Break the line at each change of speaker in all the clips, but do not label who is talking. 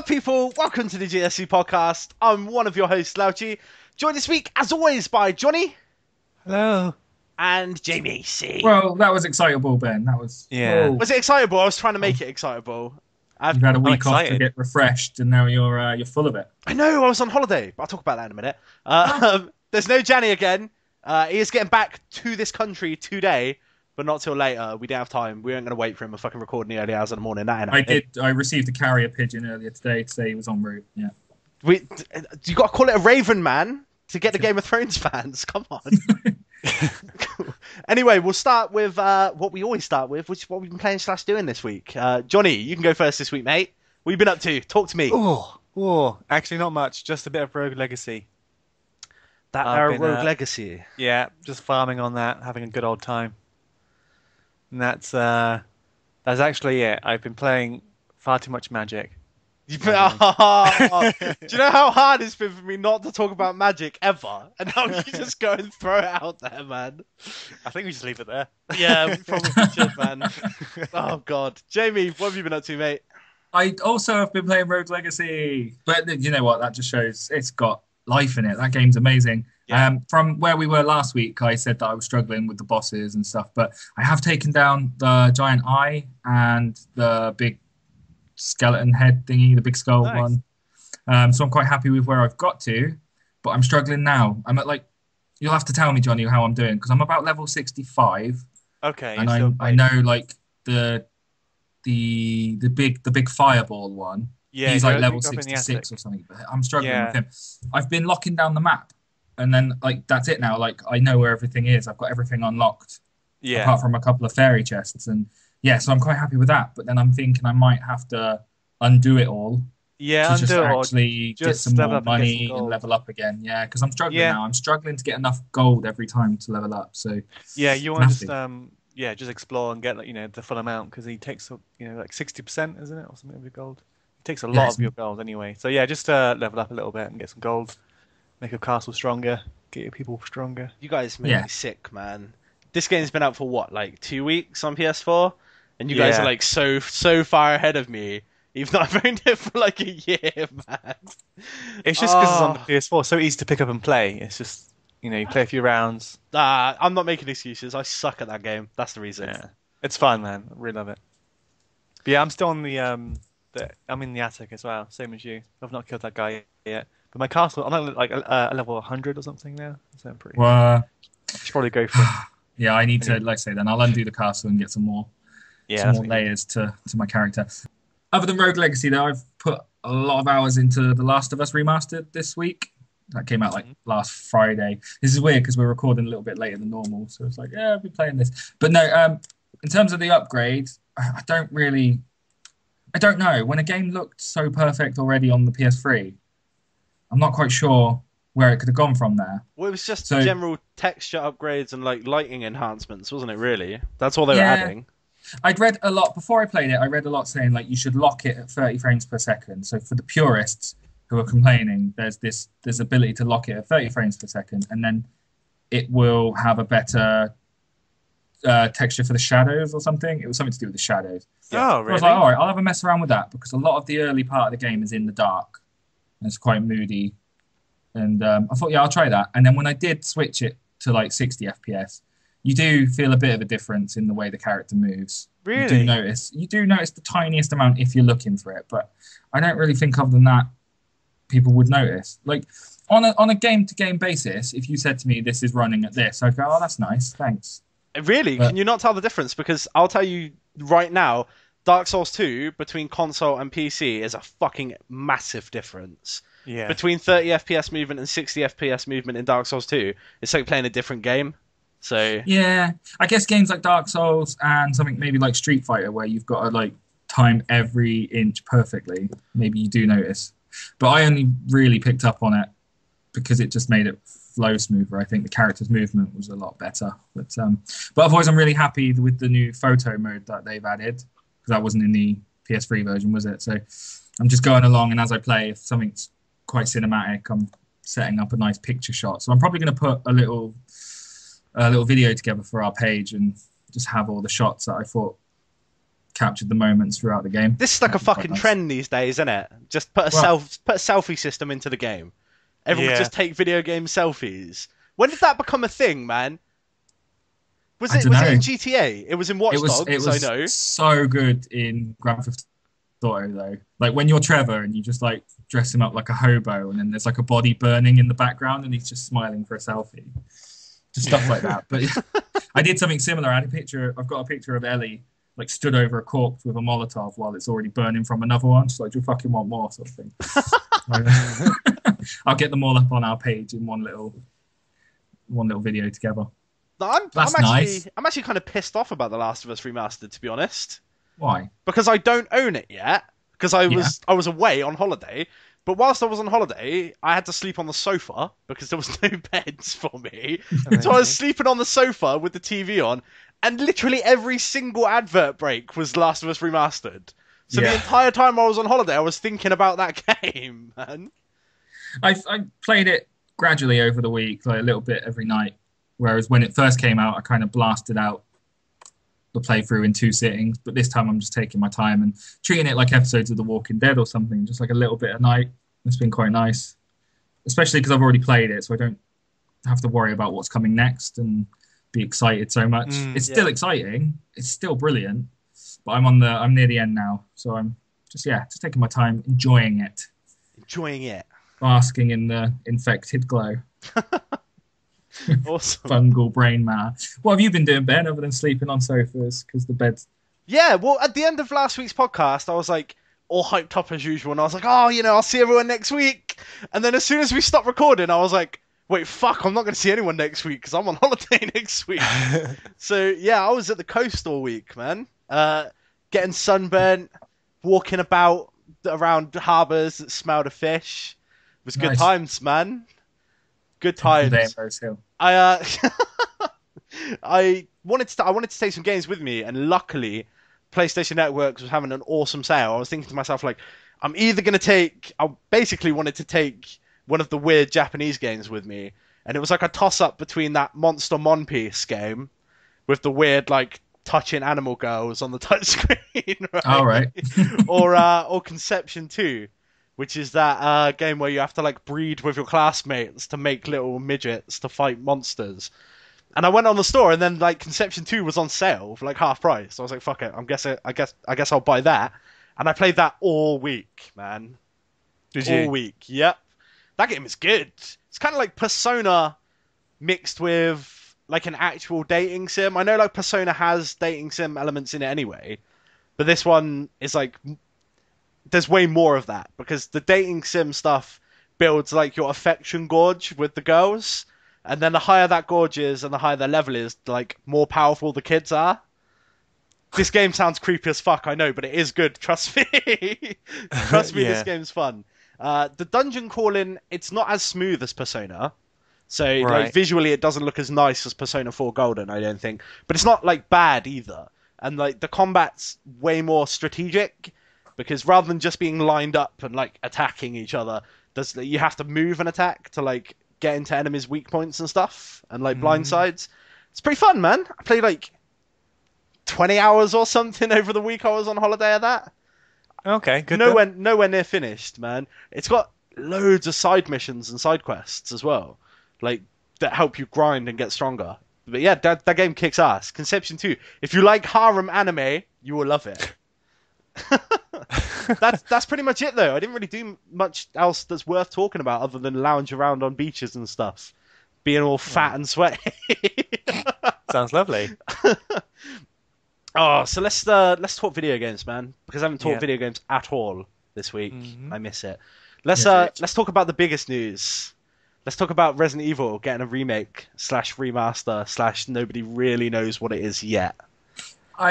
up, people? Welcome to the GSC podcast. I'm one of your hosts, Lauchi. Joined this week, as always, by Johnny.
Hello.
And Jamie C.
Well, that was excitable, Ben. That was...
Yeah.
Whoa.
Was it excitable? I was trying to make it excitable.
You've had a week off to
excited.
get refreshed, and now you're full of it.
I know, I was on holiday, but I'll talk about that in a minute. There's no Janny again. He is getting back to this country today, but not till later. We don't have time. We aren't going to wait for him to fucking record in the early hours of the morning.
I received a carrier pigeon earlier today to say he was en route. Yeah.
You got to call it a raven, man, to get the Game of Thrones fans. Come on. Anyway, we'll start with what we always start with, which is what we've been playing / doing this week. Johnny, you can go first this week, mate. What have you been up to? Talk to me.
Oh, actually not much. Just a bit of Rogue Legacy.
Rogue Legacy.
Yeah, just farming on that, having a good old time. And that's actually it. I've been playing far too much Magic.
Do you know how hard it's been for me not to talk about Magic ever? And now you just go and throw it out there, man.
I think we just leave it there.
Yeah, we probably should, man. Oh, God. Jamie, what have you been up to, mate?
I also have been playing Rogue Legacy. But you know what? That just shows it's got life in it. That game's amazing.
Yeah.
From where we were last week, I said that I was struggling with the bosses and stuff, but I have taken down the giant eye and the big skeleton head thingy, the big skull one. So I'm quite happy with where I've got to, but I'm struggling now. I'm at you'll have to tell me, Johnny, how I'm doing, because I'm about level 65.
Okay.
And I know the big fireball one.
Yeah,
he's level
up in the
66
attic.
or something. But I'm struggling with him. I've been locking down the map, and then that's it now. I know where everything is. I've got everything unlocked.
Yeah.
Apart from a couple of fairy chests, and so I'm quite happy with that. But then I'm thinking I might have to undo it all.
Yeah,
to
undo
just
it all.
actually get
Just
some
level
more
up and get
money
some
and
gold.
level up again. Yeah, because I'm struggling now. I'm struggling to get enough gold every time to level up. So
yeah, you want to just explore and get the full amount, because he takes 60%, isn't it, or something of your gold. He takes a lot of your gold anyway. So yeah, just level up a little bit and get some gold, make your castle stronger, get your people stronger.
You guys make me sick, man. This game's been out for what, 2 weeks on PS4, and you guys are so far ahead of me. Even though I've owned it for a year, man.
It's just because it's on the PS4, so easy to pick up and play. It's just you play a few rounds.
I'm not making excuses. I suck at that game. That's the reason.
Yeah, it's fun, man. I really love it. But yeah, I'm still on I'm in the attic as well, same as you. I've not killed that guy yet. But my castle, I'm at a level 100 or something now. So I'm pretty.
Well,
I should probably go for it.
Yeah, I need to, then I'll undo the castle and get some more layers to my character. Other than Rogue Legacy, though, I've put a lot of hours into The Last of Us Remastered this week. That came out last Friday. This is weird because we're recording a little bit later than normal, so it's I'll be playing this. But no, in terms of the upgrade, I don't know. When a game looked so perfect already on the PS3, I'm not quite sure where it could have gone from there.
Well, it was just general texture upgrades and lighting enhancements, wasn't it, really? That's all they were adding.
I'd read a lot, before I played it, I read a lot saying you should lock it at 30 frames per second. So for the purists who are complaining, there's ability to lock it at 30 frames per second, and then it will have a better texture for the shadows or something. It was something to do with the shadows.
Yeah. Oh, really?
So I was all right, I'll have a mess around with that, because a lot of the early part of the game is in the dark, and it's quite moody. And I thought, I'll try that. And then when I did switch it to 60 FPS, you do feel a bit of a difference in the way the character moves.
Really?
You do notice the tiniest amount if you're looking for it, but I don't really think other than that people would notice. On a game-to-game basis, if you said to me, this is running at this, I'd go, oh, that's nice, thanks.
Really? Can you not tell the difference? Because I'll tell you right now, Dark Souls 2 between console and PC is a fucking massive difference.
Yeah.
Between 30 FPS movement and 60 FPS movement in Dark Souls 2, it's like playing a different game. So
yeah, I guess games like Dark Souls and something maybe like Street Fighter, where you've got to time every inch perfectly, maybe you do notice. But I only really picked up on it because it just made it flow smoother. I think the character's movement was a lot better. But otherwise, I'm really happy with the new photo mode that they've added, because that wasn't in the PS3 version, was it? So I'm just going along, and as I play, if something's quite cinematic, I'm setting up a nice picture shot. So I'm probably going to put a little video together for our page and just have all the shots that I thought captured the moments throughout the game.
This is like a fucking trend these days, isn't it? Just put a selfie system into the game. Everyone just take video game selfies. When did that become a thing, man? Was it in GTA? It was in Watch Dogs,
it was
I know.
So good in Grand Theft Auto, though. Like when you're Trevor and you just like dress him up like a hobo, and then there's like a body burning in the background, and he's just smiling for a selfie. Just stuff like that. But I did something similar. I've got a picture of Ellie like stood over a corpse with a Molotov while it's already burning from another one. She's like, do you fucking want more, sort of thing. I'll get them all up on our page in one little video together.
I'm
nice.
I'm actually kind of pissed off about The Last of Us Remastered, to be honest.
Why?
Because I don't own it yet. Because I was away on holiday. But whilst I was on holiday, I had to sleep on the sofa because there was no beds for me. So I was sleeping on the sofa with the TV on, and literally every single advert break was Last of Us Remastered. So the entire time I was on holiday, I was thinking about that game, man.
I played it gradually over the week, like a little bit every night. Whereas when it first came out, I kind of blasted out the playthrough in 2 sittings. But this time I'm just taking my time and treating it like episodes of The Walking Dead or something, just like a little bit a night. It's been quite nice, especially because I've already played it, so I don't have to worry about what's coming next and be excited so much. It's still exciting. It's still brilliant. But I'm near the end now, so I'm just taking my time, enjoying it. Basking in the infected glow.
Awesome.
Fungal brain matter. What have you been doing, Ben, other than sleeping on sofas because the bed's...
Yeah, well, at the end of last week's podcast, I was like all hyped up as usual, and I was like, oh, I'll see everyone next week. And then as soon as we stopped recording, I was like, wait, fuck, I'm not going to see anyone next week because I'm on holiday next week. So, yeah, I was at the coast all week, man. Getting sunburnt, walking about around harbours that smelled of fish. It was good times, man. Good times. I wanted to take some games with me, and luckily, PlayStation Networks was having an awesome sale. I was thinking to myself, like, I basically wanted to take one of the weird Japanese games with me, and it was like a toss-up between that Monster Monpiece game with the weird, like, touching animal girls on the touchscreen, right?
All right.
or Conception 2. Which is that game where you have to like breed with your classmates to make little midgets to fight monsters. And I went on the store, and then like Conception 2 was on sale for like half price. So I was like, fuck it, I guess I'll buy that. And I played that all week, man. All week, yep. That game is good. It's kind of like Persona mixed with like an actual dating sim. I know like Persona has dating sim elements in it anyway, but this one is like... There's way more of that, because the dating sim stuff builds like your affection gauge with the girls, and then the higher that gauge is and the higher their level is, like more powerful the kids are. This game sounds creepy as fuck, I know, but it is good, trust me. Trust me, This game's fun. The dungeon crawling, it's not as smooth as Persona, so like visually it doesn't look as nice as Persona 4 Golden, I don't think, but it's not like bad either. And like the combat's way more strategic, because rather than just being lined up and like attacking each other, you have to move and attack to like get into enemies' weak points and stuff, and like blind sides. It's pretty fun, man. I played like 20 hours or something over the week I was on holiday at that.
Okay, good.
Nowhere near finished, man. It's got loads of side missions and side quests as well, like that help you grind and get stronger. But yeah, that game kicks ass. Conception 2. If you like harem anime, you will love it. That's pretty much it, though. I didn't really do much else that's worth talking about other than lounge around on beaches and stuff, being all fat and sweaty.
Sounds lovely.
Oh, so let's talk video games, man, because I haven't talked video games at all this week. I miss it. Let's talk about the biggest news. Let's talk about Resident Evil getting a remake / remaster / nobody really knows what it is yet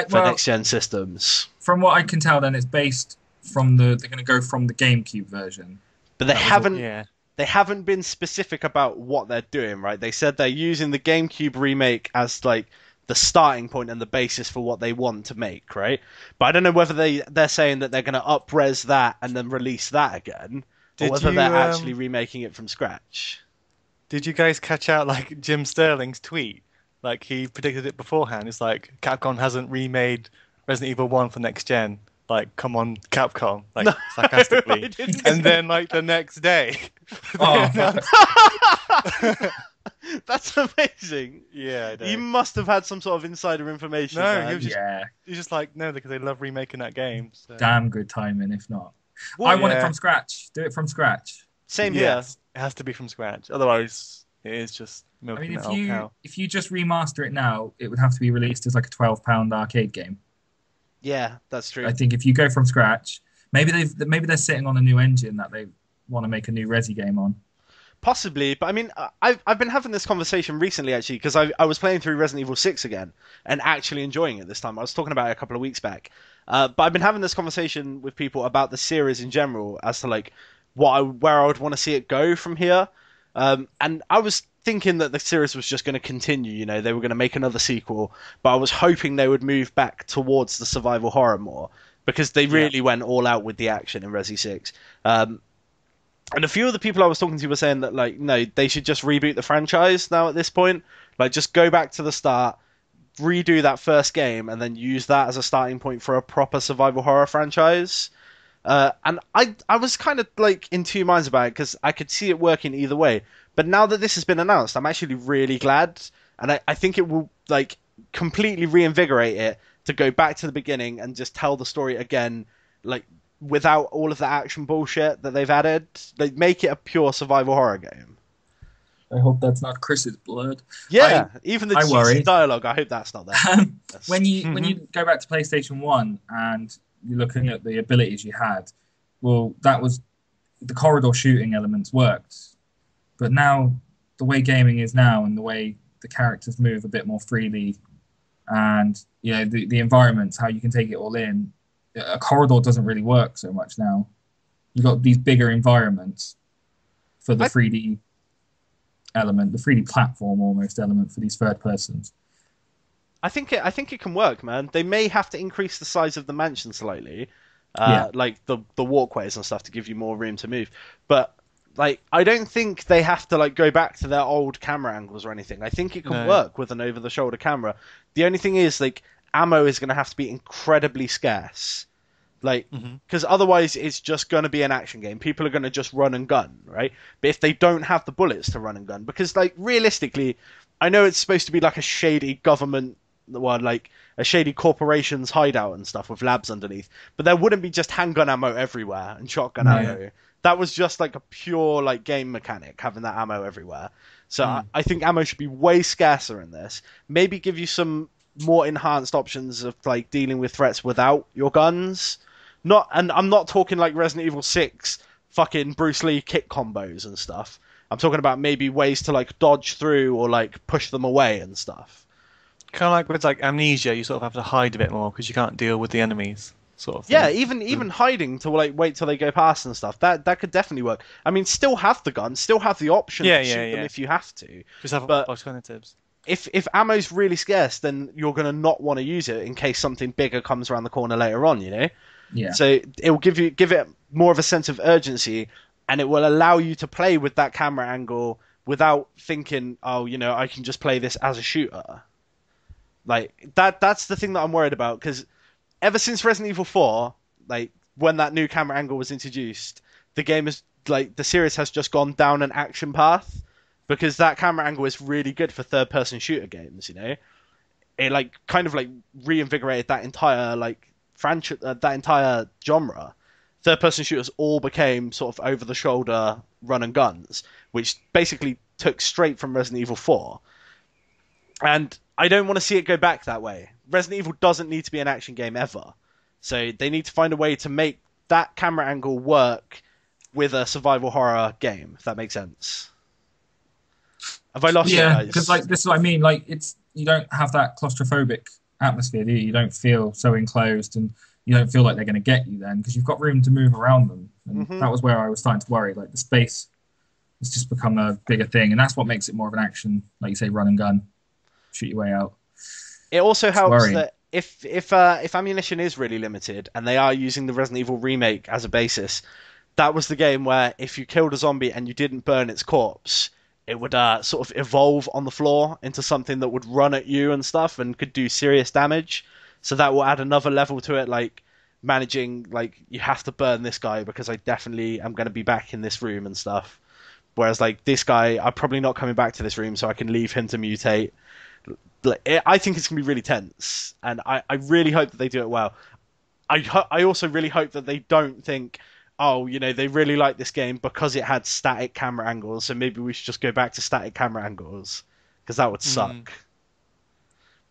for next gen systems.
From what I can tell, then it's based from they're going to go from the GameCube version.
But they haven't been specific about what they're doing, right? They said they're using the GameCube remake as like the starting point and the basis for what they want to make, right? But I don't know whether they're saying that they're going to up-res that and then release that again, or whether they're actually remaking it from scratch.
Did you guys catch out like Jim Sterling's tweet? Like he predicted it beforehand. It's like Capcom hasn't remade Resident Evil 1 for next gen. Like, come on, Capcom, like sarcastically, and then like the next day,
That's amazing.
Yeah, I know.
You must have had some sort of insider information.
No,
man.
he's just like, no, because they love remaking that game. So.
Damn good timing, if not.
Well,
I want it from scratch. Do it from scratch.
Same here.
Yes, it has to be from scratch. Otherwise, it is just milking that old cow.
If you just remaster it now, it would have to be released as like a £12 arcade game.
Yeah, that's true.
I think if you go from scratch, maybe they're sitting on a new engine that they want to make a new Resi game on.
Possibly, but I mean, I've been having this conversation recently actually because I was playing through Resident Evil 6 again and actually enjoying it this time. I was talking about it a couple of weeks back, but I've been having this conversation with people about the series in general as to like where I would want to see it go from here, and I was thinking that the series was just going to continue. You know, they were going to make another sequel, but I was hoping they would move back towards the survival horror more because they really went all out with the action in Resi 6. And a few of the people I was talking to were saying that, like, no, they should just reboot the franchise now at this point. Like, just go back to the start, redo that first game, and then use that as a starting point for a proper survival horror franchise. And I was kind of, like, in two minds about it, because I could see it working either way. But now that this has been announced, I'm actually really glad. And I think it will, like, completely reinvigorate it to go back to the beginning and just tell the story again, like, without all of the action bullshit that they've added. They make it a pure survival horror game.
I hope that's not Chris's blood.
Yeah, even the
worry.
dialogue, I hope that's not there.
When you go back to PlayStation 1 and you're looking at the abilities you had, well, that was the corridor shooting elements worked. But now, the way gaming is now and the way the characters move a bit more freely and, you know, the environments, how you can take it all in, a corridor doesn't really work so much now. You've got these bigger environments for the 3D element, the 3D platform almost element for these third persons.
I think it can work, man. They may have to increase the size of the mansion slightly, like the walkways and stuff to give you more room to move. But like, I don't think they have to like go back to their old camera angles or anything. I think it can work with an over-the-shoulder camera. The only thing is, like, ammo is going to have to be incredibly scarce, like, because otherwise it's just going to be an action game. People are going to just run and gun, right? But if they don't have the bullets to run and gun, because, like, realistically, I know it's supposed to be like a shady government, well, like a shady corporation's hideout and stuff with labs underneath, but there wouldn't be just handgun ammo everywhere and shotgun ammo. That was just like a pure like game mechanic, having that ammo everywhere. So I think ammo should be way scarcer in this. Maybe give you some more enhanced options of like dealing with threats without your guns. And I'm not talking like Resident Evil 6 fucking Bruce Lee kick combos and stuff. I'm talking about maybe ways to like dodge through or like push them away and stuff.
Kind of like with like Amnesia, you sort of have to hide a bit more because you can't deal with the enemies, sort of thing.
Yeah, even hiding to like wait till they go past and stuff. That could definitely work. I mean, still have the gun, still have the option to shoot them if you have to.
Just have alternatives.
If ammo's really scarce, then you're going to not want to use it in case something bigger comes around the corner later on, you know?
Yeah.
So it will give it more of a sense of urgency, and it will allow you to play with that camera angle without thinking, oh, you know, I can just play this as a shooter. Like, that's the thing that I'm worried about, because ever since Resident Evil 4, like, when that new camera angle was introduced, the game is, like, the series has just gone down an action path, because that camera angle is really good for third-person shooter games, you know? It, like, kind of, like, reinvigorated that entire, like, franchise, that entire genre. Third-person shooters all became sort of over-the-shoulder run-and-guns, which basically took straight from Resident Evil 4. And I don't want to see it go back that way. Resident Evil doesn't need to be an action game ever. So they need to find a way to make that camera angle work with a survival horror game, if that makes sense. Have I lost you guys?
Yeah, because like this is what I mean. Like, it's, you don't have that claustrophobic atmosphere, do you? You don't feel so enclosed, and you don't feel like they're going to get you then, because you've got room to move around them. And that was where I was starting to worry. Like, the space has just become a bigger thing, and that's what makes it more of an action, like you say, run and gun, shoot your way out.
It also helps that if ammunition is really limited and they are using the Resident Evil remake as a basis, that was the game where if you killed a zombie and you didn't burn its corpse, it would sort of evolve on the floor into something that would run at you and stuff and could do serious damage. So that will add another level to it, like managing, like, you have to burn this guy because I definitely am going to be back in this room and stuff. Whereas, like, this guy, I'm probably not coming back to this room, so I can leave him to mutate. I think it's going to be really tense, and I really hope that they do it well. I also really hope that they don't think, oh, you know, they really like this game because it had static camera angles, so maybe we should just go back to static camera angles, because that would suck.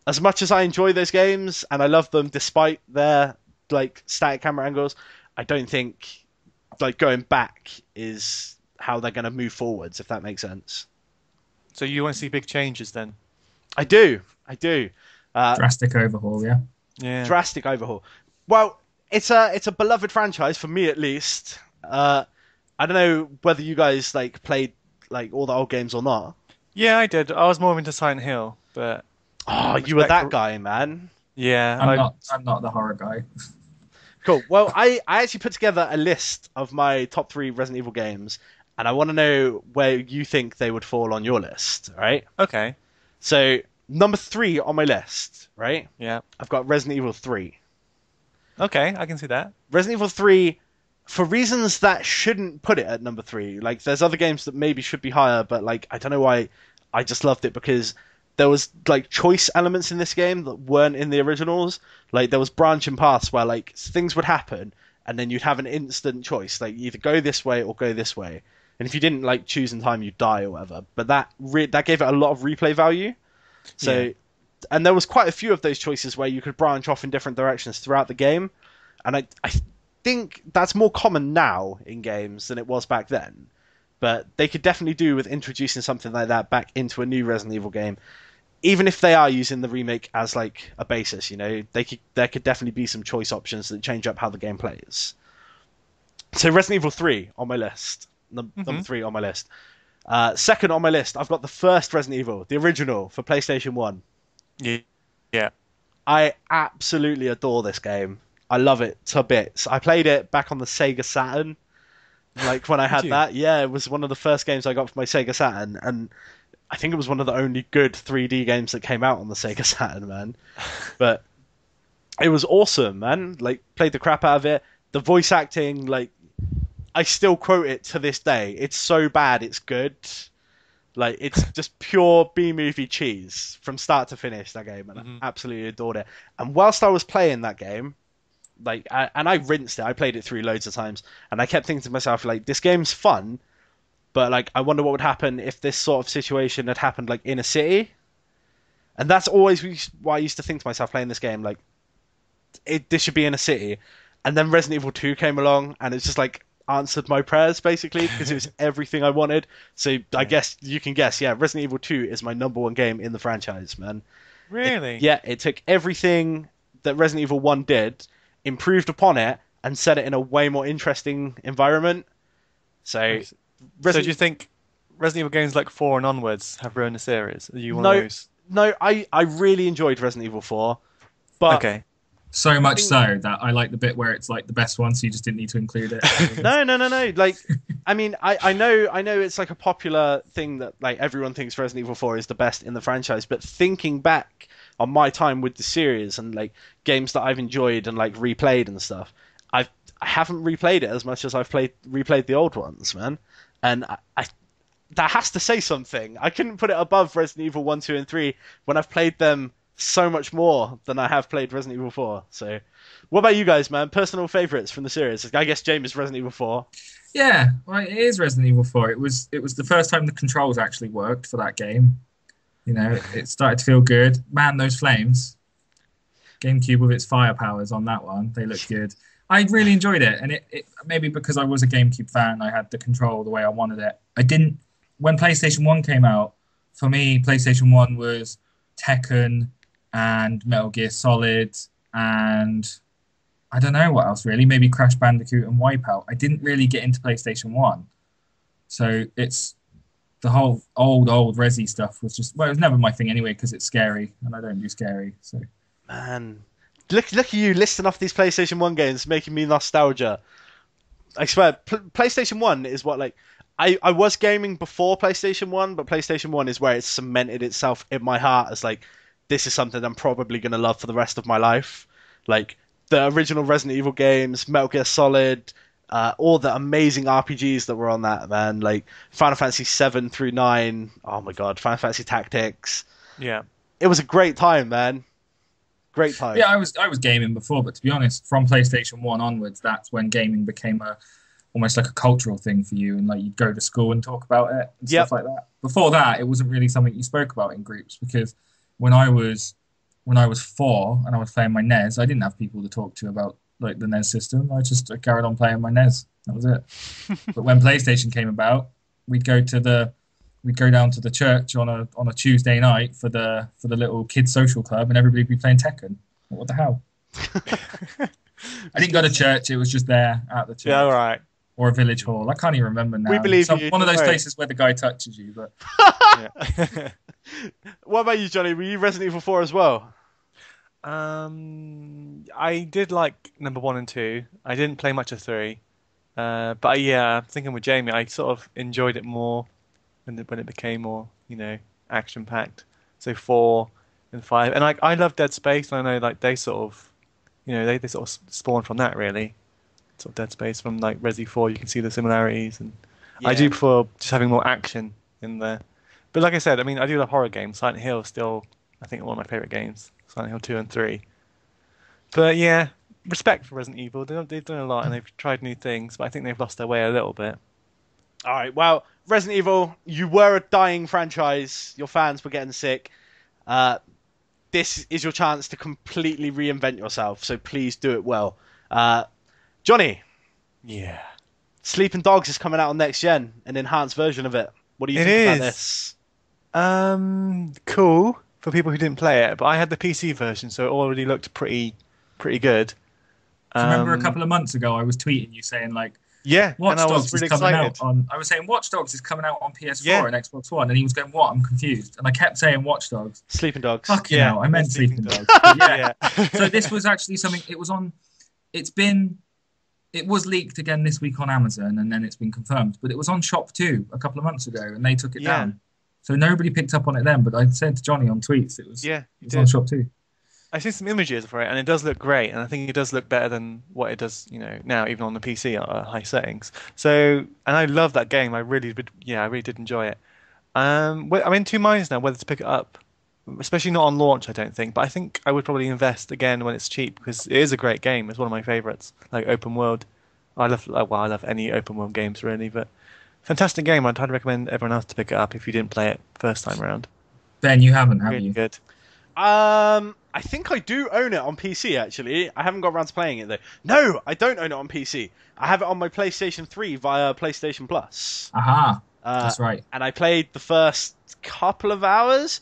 As much as I enjoy those games, and I love them despite their, like, static camera angles, I don't think, like, going back is how they're going to move forwards, if that makes sense.
So you want to see big changes then?
I do.
Drastic overhaul, yeah.
Yeah.
Drastic overhaul. Well, it's a beloved franchise for me, at least. I don't know whether you guys, like, played, like, all the old games or not.
Yeah, I did. I was more into Silent Hill, but
Oh, you were that guy, man.
yeah,
I'm not the horror guy.
Cool. Well, I actually put together a list of my top 3 Resident Evil games, and I want to know where you think they would fall on your list, right?
Okay.
So, number 3 on my list, right?
Yeah.
I've got Resident Evil 3.
Okay, I can see that.
Resident Evil 3, for reasons that shouldn't put it at number 3. Like, there's other games that maybe should be higher, but, like, I don't know why I just loved it, because there was, like, choice elements in this game that weren't in the originals. Like, there was branching paths where, like, things would happen, and then you'd have an instant choice. Like, either go this way or go this way. And if you didn't, like, choose in time, you'd die or whatever. But that gave it a lot of replay value. So,
Yeah.
And there was quite a few of those choices where you could branch off in different directions throughout the game. And I think that's more common now in games than it was back then. But they could definitely do with introducing something like that back into a new Resident Evil game. Even if they are using the remake as, like, a basis, you know, there could definitely be some choice options that change up how the game plays. So Resident Evil 3 on my list. Number 3 on my list. Second on my list, I've got the first Resident Evil, the original, for PlayStation 1.
Yeah.
I absolutely adore this game. I love it to bits. I played it back on the Sega Saturn. Like, when I had that. Yeah, it was one of the first games I got for my Sega Saturn, and I think it was one of the only good 3D games that came out on the Sega Saturn, man. But it was awesome, man. Like, played the crap out of it. The voice acting, like, I still quote it to this day. It's so bad, it's good. Like, it's just pure B-movie cheese from start to finish, that game, and I absolutely adored it. And whilst I was playing that game, like, I rinsed it. I played it through loads of times, and I kept thinking to myself, like, this game's fun, but, like, I wonder what would happen if this sort of situation had happened, like, in a city. And that's always what I used to think to myself playing this game, like, this should be in a city. And then Resident Evil 2 came along, and it's just, like, answered my prayers, basically, because it was everything I wanted. So I guess you can guess, yeah, Resident Evil 2 is my number 1 game in the franchise, man.
Really?
It took everything that Resident Evil 1 did, improved upon it, and set it in a way more interesting environment. So
do you think Resident Evil games like 4 and onwards have ruined the series? Are you one of those?
No, I really enjoyed Resident Evil 4. But
okay.
So much so that I like the bit where it's, like, the best one, so you just didn't need to include it.
No. Like, I mean, I know it's, like, a popular thing that, like, everyone thinks Resident Evil 4 is the best in the franchise, but thinking back on my time with the series and, like, games that I've enjoyed and, like, replayed and stuff, I haven't replayed it as much as I've replayed the old ones, man. And I that has to say something. I couldn't put it above Resident Evil 1, 2, and 3 when I've played them so much more than I have played Resident Evil 4. So, what about you guys, man? Personal favourites from the series? I guess James is Resident Evil 4.
Yeah, well, it is Resident Evil 4. It was the first time the controls actually worked for that game. You know, it started to feel good. Man, those flames. GameCube with its fire powers on that one, they looked good. I really enjoyed it, and it maybe because I was a GameCube fan, I had the control the way I wanted it. When PlayStation 1 came out, for me, PlayStation 1 was Tekken and Metal Gear Solid, and I don't know what else really, maybe Crash Bandicoot and Wipeout. I didn't really get into PlayStation 1. So it's the whole old Resi stuff was just, well, it was never my thing anyway because it's scary, and I don't do scary. So,
man, look at you listing off these PlayStation 1 games, making me nostalgia. I swear, PlayStation 1 is what, like, I was gaming before PlayStation 1, but PlayStation 1 is where it's cemented itself in my heart as, like, this is something I'm probably going to love for the rest of my life. Like the original Resident Evil games, Metal Gear Solid, all the amazing RPGs that were on that, man. Like Final Fantasy 7 through 9. Oh my god, Final Fantasy Tactics.
Yeah.
It was a great time, man. Great time.
Yeah, I was gaming before, but to be honest, from PlayStation 1 onwards, that's when gaming became almost like a cultural thing for you, and like you'd go to school and talk about it and stuff like that. Before that, it wasn't really something you spoke about in groups, because when I was 4 and I was playing my NES, I didn't have people to talk to about like the NES system. I just carried on playing my NES. That was it. But when PlayStation came about, we'd go down to the church on a Tuesday night for the little kids social club, and everybody'd be playing Tekken. What the hell? I didn't go to church. It was just there at the church.
Yeah, all right.
Or a village hall. I can't even remember now.
We believe you.
One of those places where the guy touches you. But
What about you, Johnny? Were you Resident Evil 4 as well?
I did like number 1 and 2. I didn't play much of 3. But yeah, I'm thinking with Jamie, I sort of enjoyed it more when it became more, action packed. So 4 and 5, and like I love Dead Space. And I know like they sort of, they sort of spawned from that really. Sort of Dead Space from like Resi 4. You can see the similarities, and I do prefer just having more action in there. But like I said, I mean, I do love horror games. Silent Hill is still, I think, one of my favorite games. Silent Hill 2 and 3. But yeah, respect for Resident Evil. They've done a lot and they've tried new things, but I think they've lost their way a little bit.
All right, well, Resident Evil, you were a dying franchise. Your fans were getting sick. This is your chance to completely reinvent yourself, so please do it well. Johnny.
Yeah.
Sleeping Dogs is coming out on next gen, an enhanced version of it. What do you think about this?
Cool for people who didn't play it, but I had the PC version, so it already looked pretty good.
Do you remember a couple of months ago I was tweeting you saying like,
yeah,
Watch
and I
Dogs
was really
is coming
excited.
out on. I was saying Watch Dogs is coming out on PS4 and Xbox One, and he was going, "What? I'm confused." And I kept saying Watch Dogs.
Sleeping Dogs.
Fucking hell, I meant Sleeping Dogs. Yeah. So this was actually something. It was on. It was leaked again this week on Amazon, and then it's been confirmed. But it was on Shop 2 a couple of months ago, and they took it down. So nobody picked up on it then. But I said to Johnny on tweets, it was on Shop 2.
I've seen some images for it, and it does look great, and I think it does look better than what it does, now, even on the PC at high settings. So, and I love that game. I really did enjoy it. I'm in two minds now whether to pick it up, especially not on launch, I don't think. But I think I would probably invest again when it's cheap, because it is a great game. It's one of my favorites, like open world. I love any open world games really, but fantastic game. I'd highly recommend everyone else to pick it up if you didn't play it first time around.
Ben, you haven't, have
Really
you?
good.
I think I do own it on PC, actually. I haven't got around to playing it, though. No, I don't own it on PC. I have it on my PlayStation 3 via PlayStation Plus.
Aha, that's right.
And I played the first couple of hours,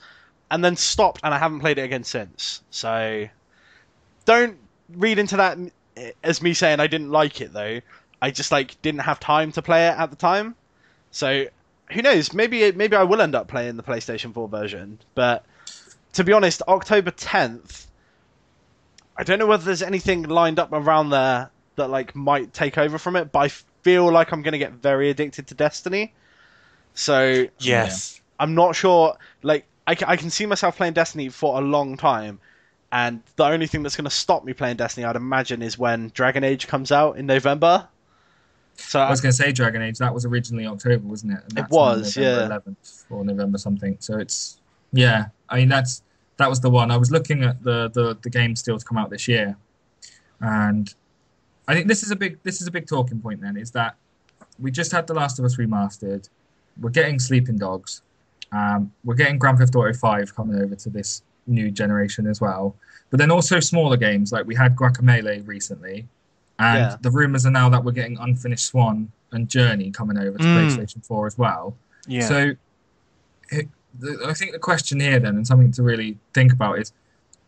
and then stopped, and I haven't played it again since. So, don't read into that as me saying I didn't like it, though. I just, didn't have time to play it at the time. So, who knows? Maybe I will end up playing the PlayStation 4 version, but... To be honest, October 10th, I don't know whether there's anything lined up around there that might take over from it, but I feel like I'm going to get very addicted to Destiny. So
Yes.
I'm not sure. I can see myself playing Destiny for a long time, and the only thing that's going to stop me playing Destiny, I'd imagine, is when Dragon Age comes out in November. So
I was going to say Dragon Age. That was originally October, wasn't it? And that's
It was,
November 11th or November something. So it's I mean that was the one. I was looking at the game still to come out this year, and I think this is a big talking point. Then is that we just had The Last of Us remastered. We're getting Sleeping Dogs. We're getting Grand Theft Auto 5 coming over to this new generation as well. But then also smaller games, like we had Guacamelee recently, and the rumors are now that we're getting Unfinished Swan and Journey coming over to PlayStation 4 as well.
Yeah.
So I think the question here then, and something to really think about, is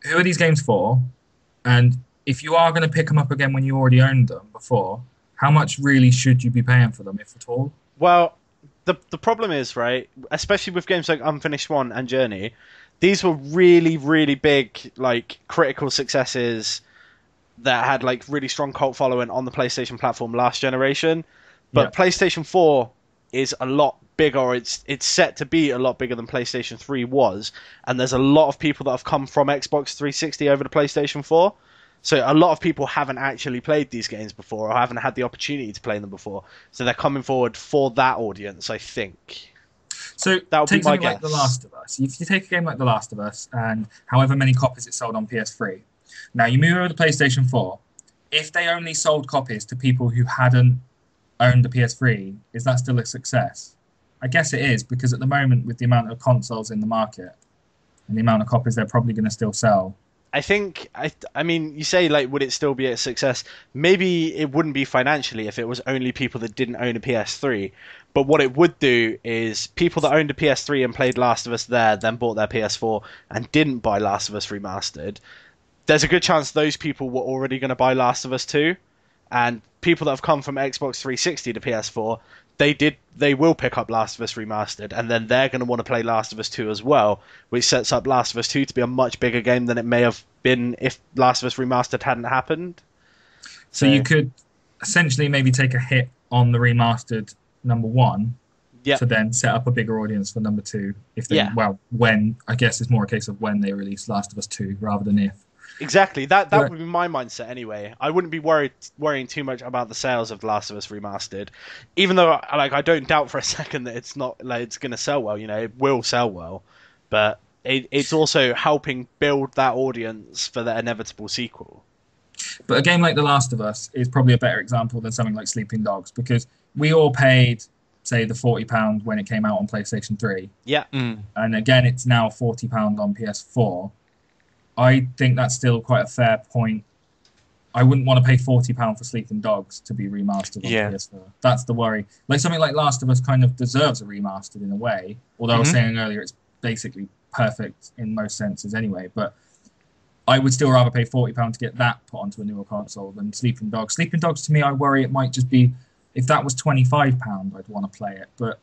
who are these games for? And if you are going to pick them up again when you already owned them before, how much really should you be paying for them, if at all?
Well, the problem is, right, especially with games like Unfinished Swan and Journey, these were really, really big, critical successes that had, really strong cult following on the PlayStation platform last generation. But PlayStation 4 is a lot bigger, or it's set to be a lot bigger than PlayStation 3 was. And there's a lot of people that have come from Xbox 360 over to PlayStation 4. So a lot of people haven't actually played these games before or haven't had the opportunity to play them before. So they're coming forward for that audience, I think.
So
That would be
take
my
something like The
guess.
Last of Us. If you take a game like The Last of Us and however many copies it sold on PS3, now you move over to PlayStation 4, if they only sold copies to people who hadn't owned a PS3, is that still a success? I guess it is, because at the moment, with the amount of consoles in the market and the amount of copies they're probably going to still sell.
I think, I mean, you say, like, would it still be a success? Maybe it wouldn't be financially if it was only people that didn't own a PS3. But what it would do is people that owned a PS3 and played Last of Us there, then bought their PS4 and didn't buy Last of Us Remastered. There's a good chance those people were already going to buy Last of Us 2. And people that have come from Xbox 360 to PS4, they will pick up Last of Us Remastered, and then they're going to want to play Last of Us 2 as well, which sets up Last of Us 2 to be a much bigger game than it may have been if Last of Us Remastered hadn't happened.
So you could essentially maybe take a hit on the remastered number 1 to then set up a bigger audience for number 2. If they, when, I guess it's more a case of when they release Last of Us 2 rather than if.
Exactly. That would be my mindset anyway. I wouldn't be worrying too much about the sales of The Last of Us Remastered, even though I don't doubt for a second that it's not like it's going to sell well. You know, it will sell well, but it's also helping build that audience for the inevitable sequel.
But a game like The Last of Us is probably a better example than something like Sleeping Dogs, because we all paid, say, the £40 when it came out on PlayStation 3.
Yeah.
And again, it's now £40 on PS4. I think that's still quite a fair point. I wouldn't want to pay £40 for Sleeping Dogs to be remastered on PS4. That's the worry. Like something like Last of Us kind of deserves a remastered in a way, although I was saying earlier it's basically perfect in most senses anyway. But I would still rather pay £40 to get that put onto a newer console than Sleeping Dogs. Sleeping Dogs, to me, I worry it might just be, if that was £25, I'd want to play it. But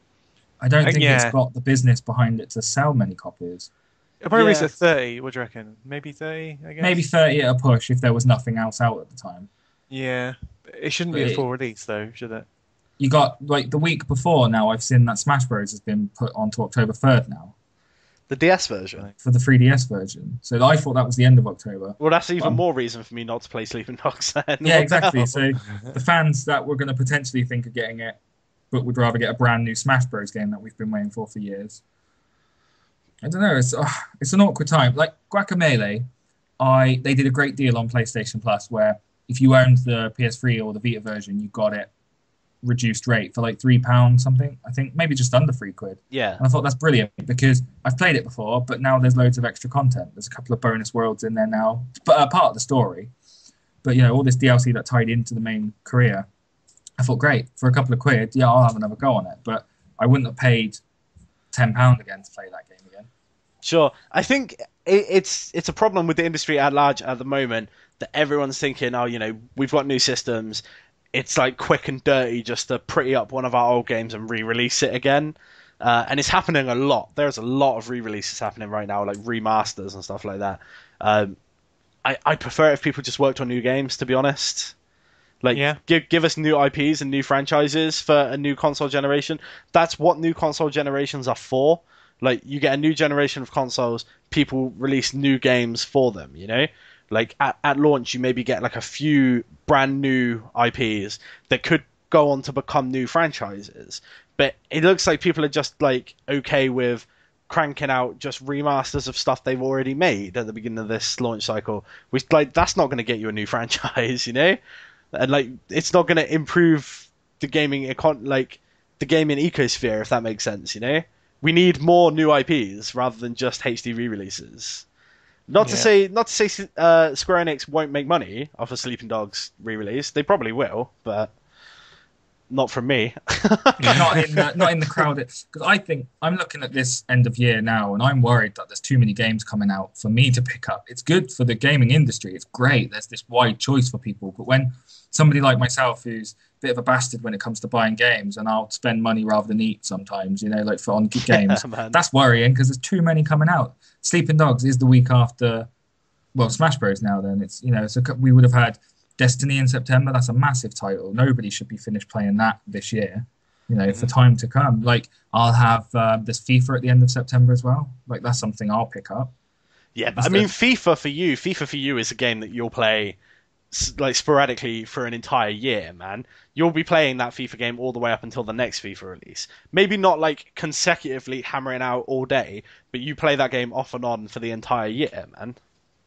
I don't think it's got the business behind it to sell many copies.
It'll probably reach at 30, what do you reckon? Maybe 30, I guess?
Maybe 30 at a push if there was nothing else out at the time.
Yeah. It shouldn't be a full release, though, should it?
You got, like, the week before now, I've seen that Smash Bros. Has been put onto October 3rd now.
The DS version?
For the 3DS version. So I thought that was the end of October.
Well, that's even more reason for me not to play Sleeping Dogs then.
Yeah, exactly. So the fans that were going to potentially think of getting it, but would rather get a brand new Smash Bros. Game that we've been waiting for years. I don't know. It's an awkward time. Like Guacamelee, they did a great deal on PlayStation Plus where if you owned the PS3 or the Vita version, you got it reduced rate for like £3 something. I think maybe just under £3.
Yeah.
And I thought that's brilliant because I've played it before, but now there's loads of extra content. There's a couple of bonus worlds in there now, but part of the story. But you know, all this DLC that tied into the main career. I thought, great, for a couple of quid, yeah, I'll have another go on it. But I wouldn't have paid £10 again to play that game again.
Sure. I think it's a problem with the industry at large at the moment that everyone's thinking, oh, you know, we've got new systems. It's like quick and dirty just to pretty up one of our old games and re-release it again. And it's happening a lot. There's a lot of re-releases happening right now, like remasters and stuff like that. I'd prefer if people just worked on new games, to be honest. Like, give us new IPs and new franchises for a new console generation. That's what new console generations are for. Like, you get a new generation of consoles, people release new games for them, you know? Like, at launch, you maybe get, like, a few brand new IPs that could go on to become new franchises. But it looks like people are just, like, okay with cranking out just remasters of stuff they've already made at the beginning of this launch cycle. Which, like, that's not going to get you a new franchise, you know? And, like, it's not going to improve the gaming the gaming ecosphere, if that makes sense, you know? We need more new IPs rather than just HD re-releases. Not to say Square Enix won't make money off a Sleeping Dogs re-release. They probably will, but not from me.
not in the crowd. Because I think I'm looking at this end of year now, and I'm worried that there's too many games coming out for me to pick up. It's good for the gaming industry. It's great. There's this wide choice for people. But when somebody like myself, who's a bit of a bastard when it comes to buying games, and I'll spend money rather than eat sometimes, you know, like on games, that's worrying because there's too many coming out. Sleeping Dogs is the week after, well, Smash Bros. Now. Then it's, you know, so we would have had Destiny in September. That's a massive title. Nobody should be finished playing that this year, you know, for time to come. Like, I'll have this FIFA at the end of September as well. Like, that's something I'll pick up.
Yeah, but I mean, FIFA for you is a game that you'll play like sporadically for an entire year, man. You'll be playing that FIFA game all the way up until the next FIFA release. Maybe not like consecutively hammering out all day, but you play that game off and on for the entire year, man.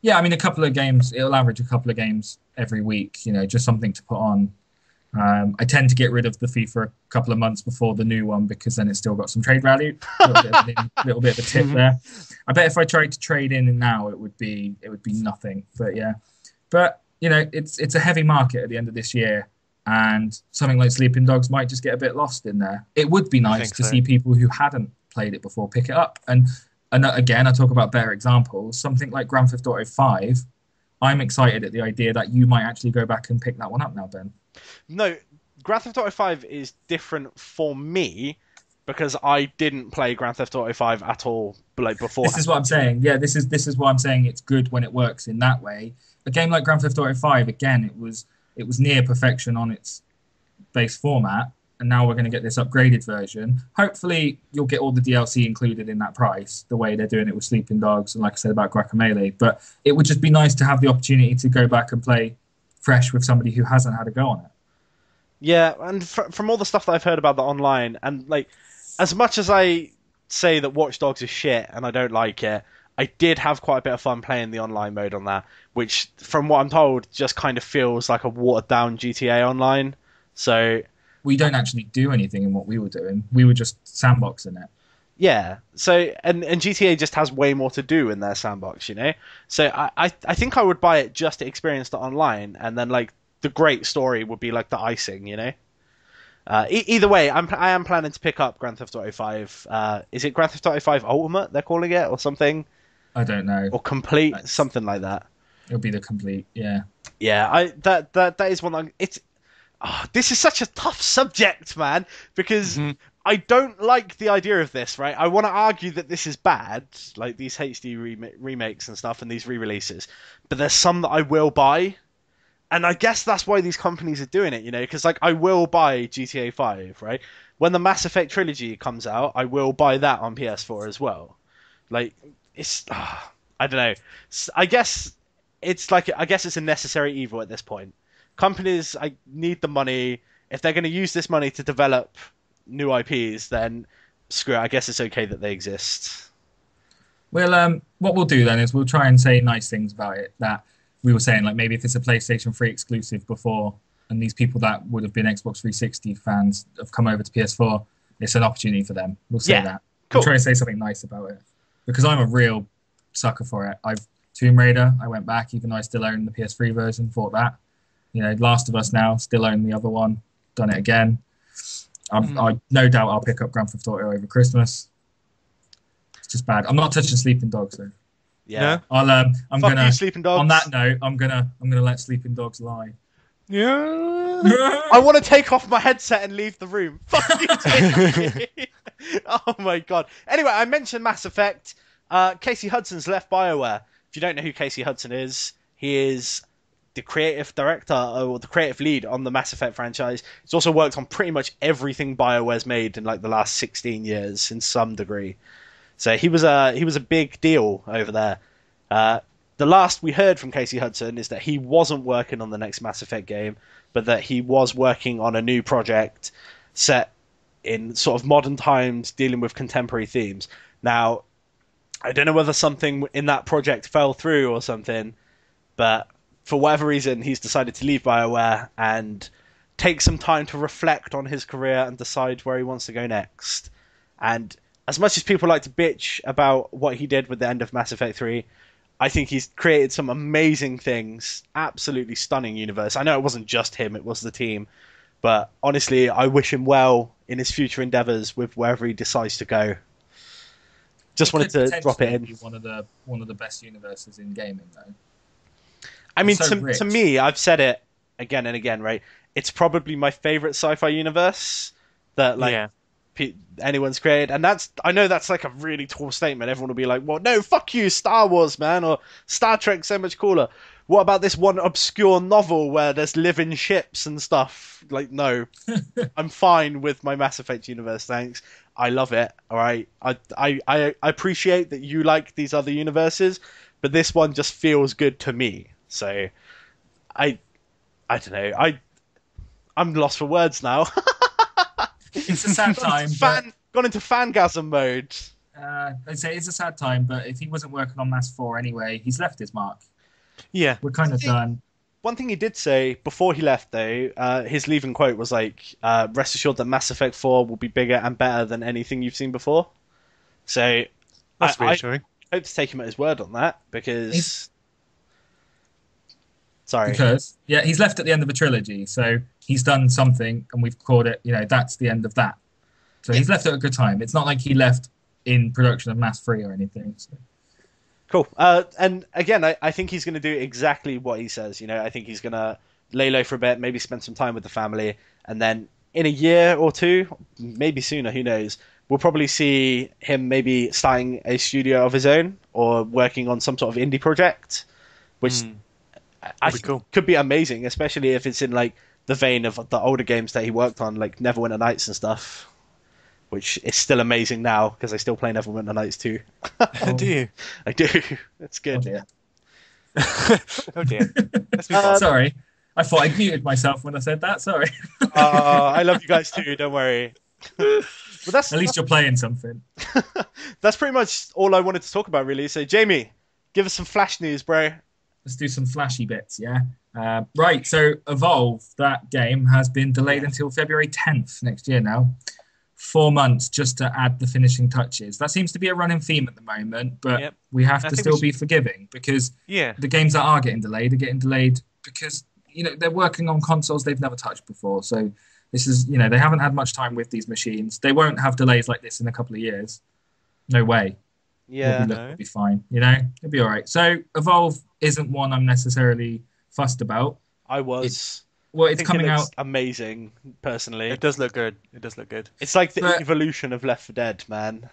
Yeah, I mean, a couple of games. It'll average a couple of games every week. Just something to put on. I tend to get rid of the FIFA a couple of months before the new one because then it's still got some trade value. Little bit of a tip there. I bet if I tried to trade in now, it would be nothing. But yeah, it's a heavy market at the end of this year, and something like Sleeping Dogs might just get a bit lost in there. It would be nice to see people who hadn't played it before pick it up. And again, I talk about better examples. Something like Grand Theft Auto 5. I'm excited at the idea that you might actually go back and pick that one up now, Ben.
No, Grand Theft Auto 5 is different for me because I didn't play Grand Theft Auto 5 at all like before.
This is what I'm saying. Yeah, this is why I'm saying it's good when it works in that way. A game like Grand Theft Auto 5, again, it was near perfection on its base format, and now we're going to get this upgraded version. Hopefully, you'll get all the DLC included in that price, the way they're doing it with Sleeping Dogs, and like I said about Guacamelee. But it would just be nice to have the opportunity to go back and play fresh with somebody who hasn't had a go on it.
Yeah, and from all the stuff that I've heard about the online, and like, as much as I say that Watch Dogs is shit and I don't like it, I did have quite a bit of fun playing the online mode on that, which, from what I'm told, just kind of feels like a watered-down GTA Online. So
we don't actually do anything in what we were doing. We were just sandboxing it.
Yeah. So and GTA just has way more to do in their sandbox, So I think I would buy it just to experience the online, and then like the great story would be like the icing, Either way, I am planning to pick up Grand Theft Auto 5. Is it Grand Theft Auto 5 Ultimate they're calling it, or something?
I don't know.
Or Complete, something like that.
It'll be the Complete, yeah.
Yeah, that is one. This is such a tough subject, man, because I don't like the idea of this, right? I want to argue that this is bad, like these HD remakes and stuff, and these re-releases. But there's some that I will buy, and I guess that's why these companies are doing it, because like I will buy GTA 5, right? When the Mass Effect trilogy comes out, I will buy that on PS4 as well. Like it's, I don't know. I guess it's a necessary evil at this point. Companies, I need the money. If they're going to use this money to develop new IPs, then screw it. I guess it's okay that they exist.
Well, what we'll do then is we'll try and say nice things about it. That we were saying, like maybe if it's a PlayStation 3 exclusive before, and these people that would have been Xbox 360 fans have come over to PS4, it's an opportunity for them. We'll say that.
Cool.
We'll try and say something nice about it. Because I'm a real sucker for it. Tomb Raider, I went back, even though I still own the PS3 version, bought that. Last of Us now, still own the other one, done it again. I no doubt I'll pick up Grand Theft Auto over Christmas. It's just bad. I'm not touching Sleeping Dogs though.
Yeah.
I'm
Fuck
gonna.
you, Sleeping Dogs.
On that note, I'm gonna let Sleeping Dogs lie.
Yeah.
I want to take off my headset and leave the room. Fuck you, Jamie. Oh my god. Anyway, I mentioned Mass Effect. Casey Hudson's left Bioware. If you don't know who Casey Hudson is, he is the creative director or the creative lead on the Mass Effect franchise. He's also worked on pretty much everything BioWare's made in like the last 16 years in some degree. So he was a big deal over there. The last we heard from Casey Hudson is that he wasn't working on the next Mass Effect game, but that he was working on a new project set in sort of modern times, dealing with contemporary themes. Now, I don't know whether something in that project fell through or something, but for whatever reason, he's decided to leave BioWare and take some time to reflect on his career and decide where he wants to go next. And as much as people like to bitch about what he did with the end of Mass Effect 3, I think he's created some amazing things, absolutely stunning universe. I know it wasn't just him, it was the team. But honestly, I wish him well in his future endeavours with wherever he decides to go. Just wanted to drop it in.
One of the best universes in gaming, though.
I mean, to me, I've said it again and again, right? It's probably my favourite sci-fi universe that anyone's created, and I know that's like a really tall statement. Everyone will be like, "Well, no, fuck you, Star Wars, man," or "Star Trek's so much cooler." What about this one obscure novel where there's living ships and stuff? Like, no, I'm fine with my Mass Effect universe, thanks. I love it. All right, I appreciate that you like these other universes, but this one just feels good to me. So I don't know. I'm lost for words now.
It's a sad time.
Gone into fangasm mode.
I'd say it's a sad time, but if he wasn't working on Mass 4 anyway, he's left his mark.
Yeah.
We're kind of done.
One thing he did say before he left, though, his leaving quote was like, rest assured that Mass Effect 4 will be bigger and better than anything you've seen before. So
That's reassuring.
I hope to take him at his word on that, because... Sorry.
Because, yeah, he's left at the end of a trilogy, so he's done something, and we've called it, that's the end of that. So he's left at a good time. It's not like he left in production of Mass 3 or anything. So.
Cool. And again, I think he's going to do exactly what he says. I think he's going to lay low for a bit, maybe spend some time with the family, and then in a year or two, maybe sooner, who knows, we'll probably see him maybe starting a studio of his own or working on some sort of indie project, which I think could be amazing, especially if it's in like the vein of the older games that he worked on, like Neverwinter Nights and stuff. Which is still amazing now, because I still play Neverwinter Nights 2.
Do you?
I do. It's good.
Oh dear.
Oh dear. Let's move on.
Sorry. I thought I'd muted myself when I said that. Sorry.
I love you guys too, don't worry. But
At least you're playing something.
That's pretty much all I wanted to talk about, really. So, Jamie, give us some Flash news, bro.
Let's do some flashy bits, yeah? Right, so Evolve, that game, has been delayed until February 10th next year now. 4 months just to add the finishing touches. That seems to be a running theme at the moment, but we have to still be forgiving, because the games that are getting delayed are getting delayed because they're working on consoles they've never touched before. So this is they haven't had much time with these machines. They won't have delays like this in a couple of years. No way.
Yeah,
it'll be fine. It'll be all right. So Evolve isn't one I'm necessarily fussed about. It's coming out
amazing, personally.
It does look good.
It's like the evolution of Left 4 Dead, man.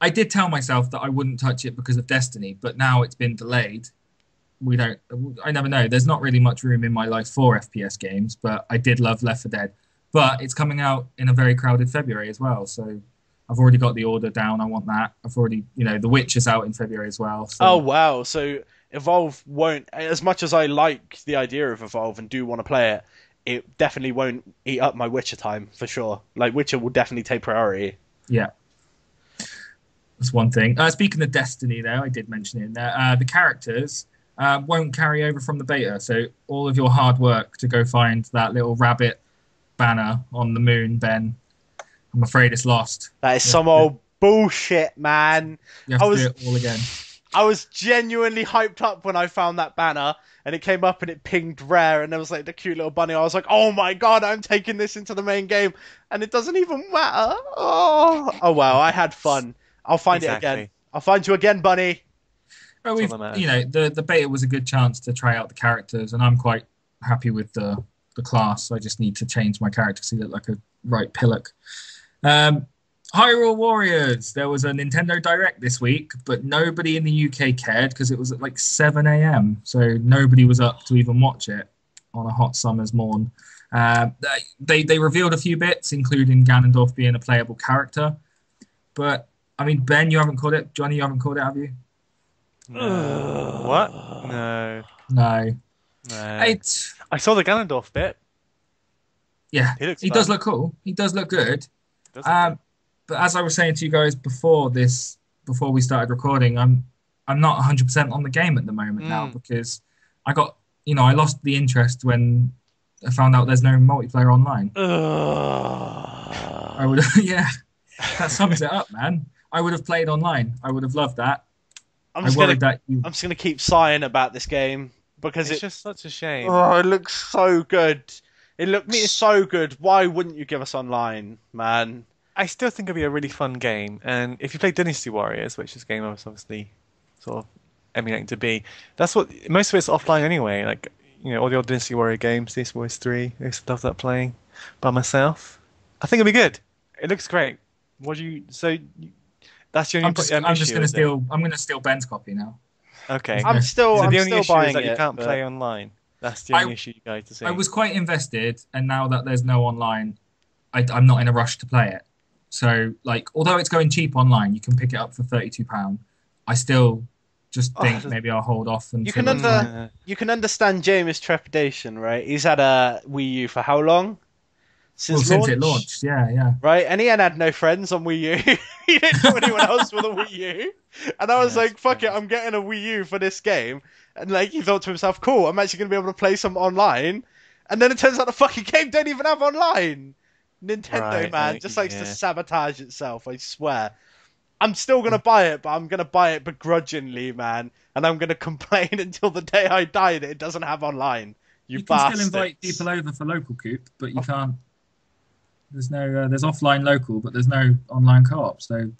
I did tell myself that I wouldn't touch it because of Destiny, but now it's been delayed. I never know. There's not really much room in my life for FPS games, but I did love Left 4 Dead. But it's coming out in a very crowded February as well, so I've already got the order down. I want that. I've already, The Witch is out in February as well. So.
Oh, wow. So Evolve won't, as much as I like the idea of Evolve and do want to play it, it definitely won't eat up my Witcher time, for sure. Like, Witcher will definitely take priority.
Yeah. That's one thing. Speaking of Destiny, though, I did mention it in there. The characters won't carry over from the beta, so all of your hard work to go find that little rabbit banner on the moon, Ben, I'm afraid it's lost.
That is some old bullshit, man.
You have to do it all again.
I was genuinely hyped up when I found that banner, and it came up and it pinged rare, and there was like the cute little bunny. I was like, oh my god, I'm taking this into the main game, and it doesn't even matter. Oh wow, I had fun. I'll find it again. I'll find you again, bunny.
Well, the beta was a good chance to try out the characters, and I'm quite happy with the class. I just need to change my character so he look like a right pillock. Hyrule Warriors. There was a Nintendo Direct this week, but nobody in the UK cared because it was at like 7 a.m. So nobody was up to even watch it on a hot summer's morn. They revealed a few bits, including Ganondorf being a playable character. But, I mean, Ben, you haven't caught it. Johnny, you haven't caught it, have you?
No. What? No.
No.
I saw the Ganondorf bit.
Yeah, he does look cool. He does look good. But as I was saying to you guys before we started recording, I'm not 100% on the game at the moment now because I lost the interest when I found out there's no multiplayer online. I would, that sums it up, man. I would have played online. I would have loved that.
I'm just gonna keep sighing about this game because
it's just such a shame.
Oh, it looks so good. It looks so good. Why wouldn't you give us online, man?
I still think it'd be a really fun game, and if you play Dynasty Warriors, which this game is obviously sort of emulating to be, that's what most of it's offline anyway. Like all the old Dynasty Warrior games, Dynasty Warriors 3, I used to love that playing by myself. I think it'd be good. It looks great. That's your only
I'm going to steal Ben's copy now.
Okay.
I'm still
buying
it.
That you can't play online. That's the only issue you guys to see.
I was quite invested, and now that there's no online, I'm not in a rush to play it. So, although it's going cheap online, you can pick it up for £32. I still just think maybe I'll hold off until
you can understand James' trepidation, right? He's had a Wii U for how long?
Since it launched, yeah.
Right, and he had no friends on Wii U. He didn't know anyone else with a Wii U. And I was like, fuck it, I'm getting a Wii U for this game. And like, he thought to himself, cool, I'm actually going to be able to play some online. And then it turns out the fucking game don't even have online. Nintendo, man, just likes to sabotage itself, I swear. I'm still going to buy it, but I'm going to buy it begrudgingly, man. And I'm going to complain until the day I die that it doesn't have online. You
can still invite people over for local coop, but you can't. There's no, there's offline local, but there's no online co-op. So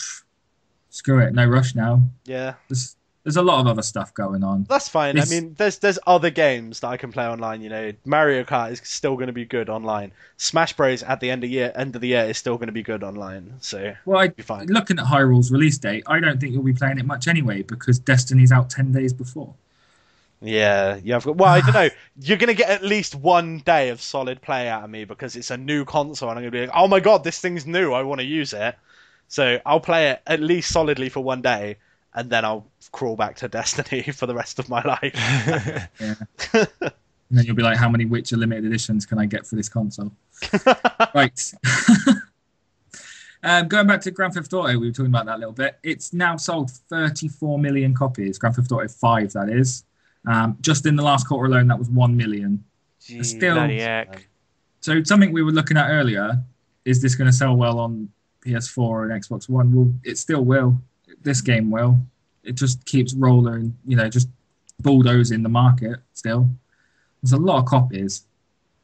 screw it, no rush now.
Yeah,
there's a lot of other stuff going on.
That's fine. I mean, there's other games that I can play online. You know, Mario Kart is still going to be good online. Smash Bros at the end of the year is still going to be good online. So be fine. Looking
at Hyrule's release date, I don't think you'll be playing it much anyway because Destiny's out 10 days before.
Yeah, well, I don't know. You're going to get at least one day of solid play out of me because it's a new console and I'm going to be like, oh my god, this thing's new, I want to use it. So I'll play it at least solidly for one day and then I'll crawl back to Destiny for the rest of my life.
Yeah. And then you'll be like, how many Witcher limited editions can I get for this console? Right. Going back to Grand Theft Auto, we were talking about that a little bit. It's now sold 34 million copies. Grand Theft Auto 5, that is. Just in the last quarter alone, that was 1 million. So something we were looking at earlier, is this going to sell well on PS4 and Xbox One? Well, it still will. This game will. It just keeps rolling, just bulldozing the market still. There's a lot of copies.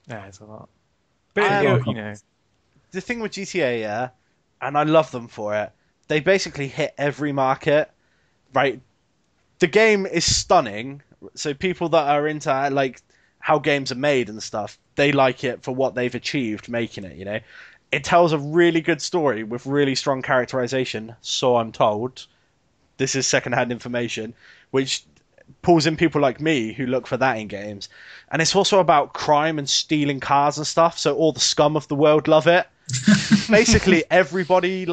Yeah, it's a lot.
But, the thing with GTA, yeah, and I love them for it, they basically hit every market, right? The game is stunning. So people that are into like how games are made and stuff, they like it for what they've achieved making it, It tells a really good story with really strong characterization, so I'm told. This is secondhand information, which pulls in people like me who look for that in games. And it's also about crime and stealing cars and stuff, so all the scum of the world love it. Basically, everybody,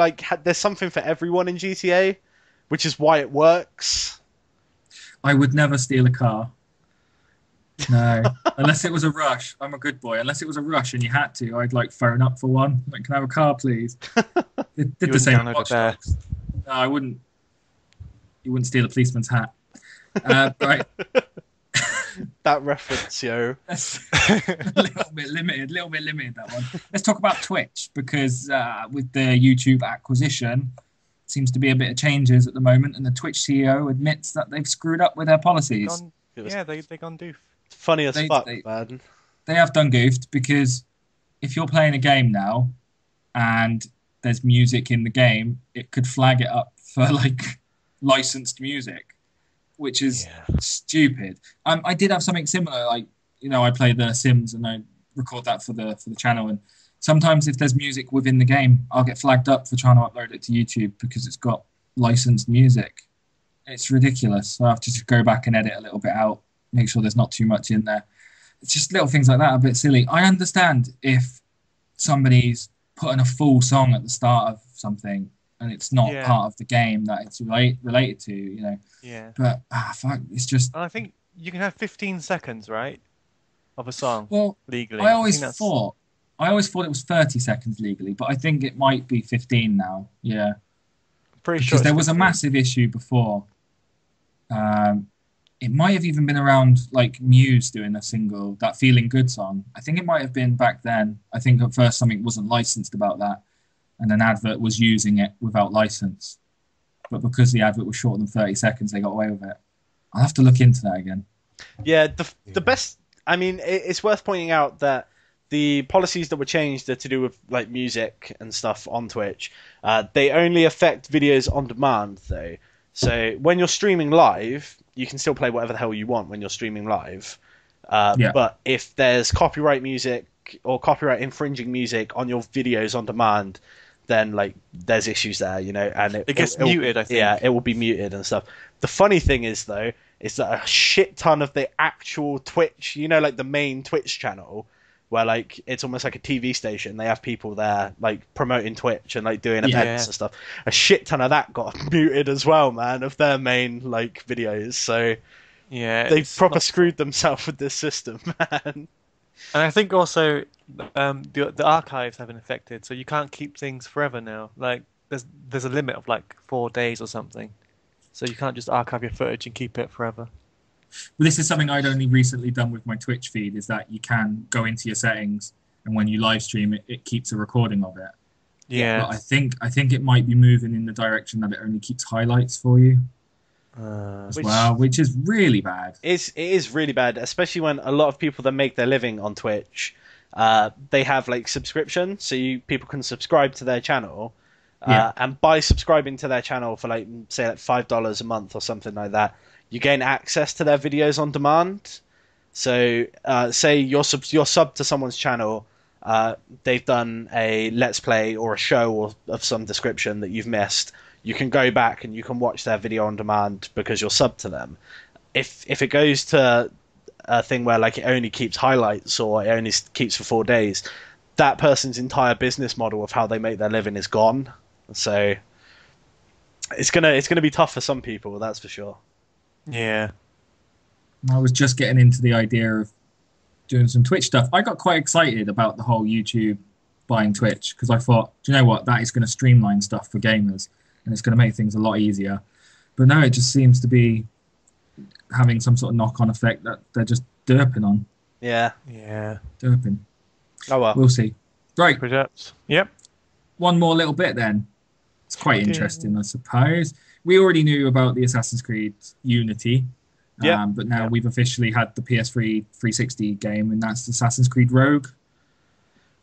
there's something for everyone in GTA, which is why it works.
I would never steal a car. No, unless it was a rush. I'm a good boy. Unless it was a rush and you had to, I'd phone up for one. Can I have a car, please? Did the same with Watch Dogs. No, I wouldn't. You wouldn't steal a policeman's hat. Right.
That reference, yo.
That's a little bit limited, that one. Let's talk about Twitch, because with the YouTube acquisition, seems to be a bit of changes at the moment, and the Twitch CEO admits that they've screwed up with their policies.
They've gone doof.
Funny as fuck, man.
They have done goofed, because if you're playing a game now and there's music in the game, it could flag it up for licensed music, which is stupid. I did have something similar. I play The Sims and I record that for the channel, and sometimes if there's music within the game, I'll get flagged up for trying to upload it to YouTube because it's got licensed music. It's ridiculous. So I have to just go back and edit a little bit out, make sure there's not too much in there. It's just little things like that, a bit silly. I understand if somebody's putting a full song at the start of something and it's not part of the game that it's related to,
Yeah.
But, fuck, it's just...
And I think you can have 15 seconds, right, of a song legally.
I always thought it was 30 seconds legally, but I think it might be 15 now. Yeah.
Pretty sure.
Because there was a massive issue before. It might have even been around Muse doing a single, that Feeling Good song. I think it might have been back then. I think at first something wasn't licensed about that, and an advert was using it without license. But because the advert was shorter than 30 seconds, they got away with it. I'll have to look into that again.
Yeah, the best... I mean, it's worth pointing out that the policies that were changed are to do with music and stuff on Twitch. They only affect videos on demand, though. So when you're streaming live, you can still play whatever the hell you want when you're streaming live. But if there's copyright music or copyright infringing music on your videos on demand, then there's issues there, and
it gets muted. I think.
Yeah, it will be muted and stuff. The funny thing is that a shit ton of the actual Twitch, the main Twitch channel, where like it's almost like a TV station. They have people there like promoting Twitch and like doing events and stuff. A shit ton of that got muted as well, man, of their main like videos. So
yeah,
they proper screwed themselves with this system, man.
And I think also the archives have been affected, so you can't keep things forever now. Like there's a limit of like 4 days or something, so you can't just archive your footage and keep it forever.
Well, this is something I'd only recently done with my Twitch feed, is that you can go into your settings, and when you live stream it keeps a recording of it.
Yeah.
But I think it might be moving in the direction that it only keeps highlights for you as well, which is really bad.
It is really bad, especially when a lot of people that make their living on Twitch, they have like subscription, so people can subscribe to their channel. And by subscribing to their channel for like say like $5 a month or something like that, you gain access to their videos on demand. So say you're sub to someone's channel, they've done a let's play or a show of some description that you've missed. You can go back and you can watch their video on demand because you're sub to them. If it goes to a thing where like it only keeps highlights or it only keeps for 4 days, that person's entire business model of how they make their living is gone. So it's gonna be tough for some people, that's for sure.
Yeah.
I was just getting into the idea of doing some Twitch stuff. I got quite excited about the whole YouTube buying Twitch because I thought, do you know what, that is going to streamline stuff for gamers and it's going to make things a lot easier. But no, it just seems to be having some sort of knock-on effect that they're just derping on.
Yeah.
Derping.
Oh well.
We'll see. Right.
Projects. Yep.
One more little bit then. It's quite interesting, I suppose. We already knew about the Assassin's Creed Unity, but now we've officially had the PS3 360 game, and that's Assassin's Creed Rogue.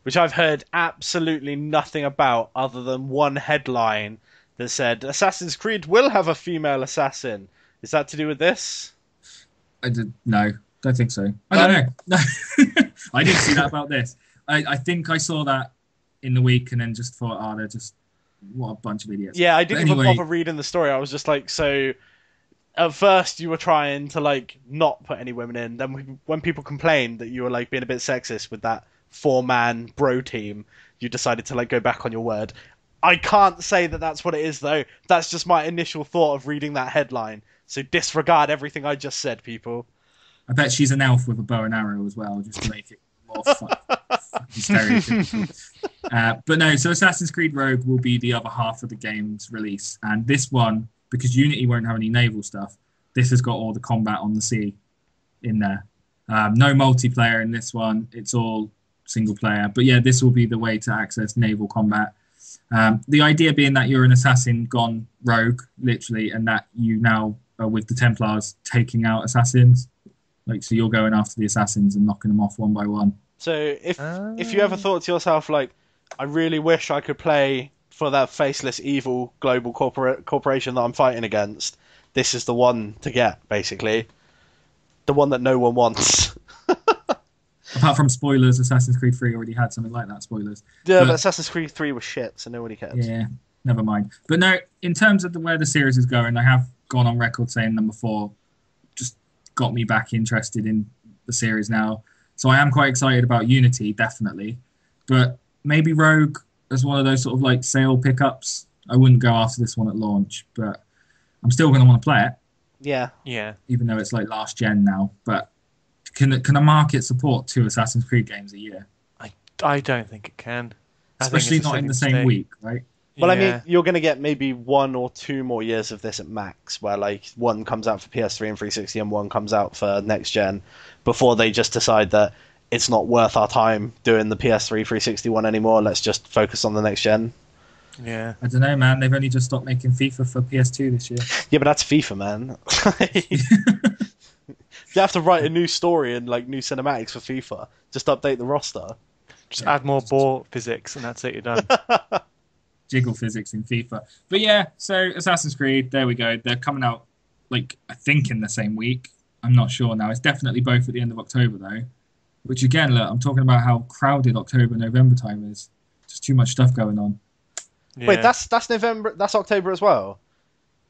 Which I've heard absolutely nothing about other than one headline that said, Assassin's Creed will have a female assassin. Is that to do with this?
No, don't think so. I don't know. No. I didn't see that about this. I think I saw that in the week and then just thought, they're just... what a bunch of idiots.
Yeah, I didn't even bother reading the story. I was just like, so at first you were trying to like not put any women in. Then when people complained that you were like being a bit sexist with that 4-man bro team, you decided to like go back on your word. I can't say that that's what it is though. That's just my initial thought of reading that headline. So disregard everything I just said, people.
I bet she's an elf with a bow and arrow as well, just to make it more fun. Stereotypical. But no, so Assassin's Creed Rogue will be the other half of the game's release, and this one, because Unity won't have any naval stuff, this has got all the combat on the sea in there. No multiplayer in this one, it's all single player, but yeah, this will be the way to access naval combat. The idea being that you're an assassin gone rogue, literally, and that you now are with the Templars taking out assassins. So you're going after the assassins and knocking them off one by one.
So if you ever thought to yourself, like, I really wish I could play for that faceless, evil global corporation that I'm fighting against, this is the one to get, basically. The one that no one wants.
Apart from spoilers, Assassin's Creed 3 already had something like that, spoilers.
Yeah, but Assassin's Creed 3 was shit, so nobody cares.
Yeah, never mind. But no, in terms of where the series is going, I have gone on record saying number 4 just got me back interested in the series now. So I am quite excited about Unity, definitely. But maybe Rogue as one of those sort of like sale pickups. I wouldn't go after this one at launch, but I'm still going to want to play it.
Yeah.
Even though it's like last gen now. But can a market support 2 Assassin's Creed games a year?
I don't think it can.
Especially not in the same week, right?
Well, I mean, you're going to get maybe 1 or 2 more years of this at max, where like one comes out for PS3 and 360 and one comes out for next gen, before they just decide that it's not worth our time doing the PS3 360 one anymore. Let's just focus on the next gen.
Yeah.
I don't know, man. They've only just stopped making FIFA for PS2 this year.
Yeah, but that's FIFA, man. You have to write a new story and like new cinematics for FIFA. Just update the roster.
Just add more ball physics and that's it, you're done.
Jiggle physics in FIFA. But yeah, so Assassin's Creed, there we go. They're coming out, like, I think in the same week. I'm not sure now. It's definitely both at the end of October, though. Which, again, look, I'm talking about how crowded October, November time is. Just too much stuff going on.
Yeah.
Wait, that's November, that's October as well?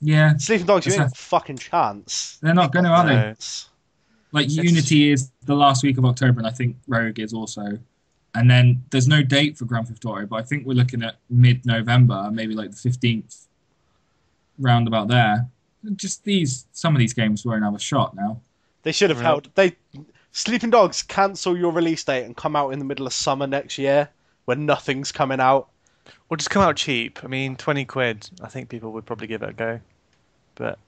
Yeah.
Sleeping Dogs, you ain't got a fucking chance.
They're not going to, are they? Like Unity is the last week of October, and I think Rogue is also. And then there's no date for Grand Theft Auto, but I think we're looking at mid-November, maybe like the 15th, roundabout there. Just some of these games won't have a shot now.
They should have held. Sleeping Dogs, cancel your release date and come out in the middle of summer next year when nothing's coming out.
Or just come out cheap. I mean, 20 quid. I think people would probably give it a go. But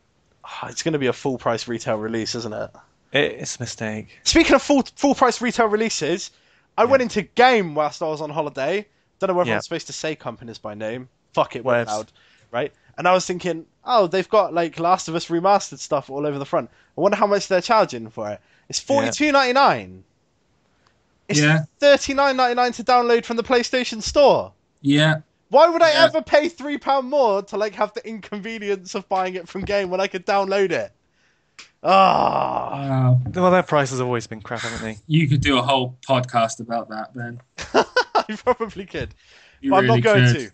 it's going to be a full price retail release, isn't it?
It's a mistake.
Speaking of full price retail releases, I went into Game whilst I was on holiday. Don't know whether I'm supposed to say companies by name. Fuck it, we're loud, right? And I was thinking, oh, they've got like Last of Us remastered stuff all over the front. I wonder how much they're charging for it. It's $42.99. It's $39.99 to download from the PlayStation Store.
Yeah.
Why would I ever pay £3 more to like have the inconvenience of buying it from Game when I could download it?
Wow.
Well, their prices have always been crap, haven't they?
You could do a whole podcast about that, Ben.
I probably could.
You
but
really
I'm not going
could.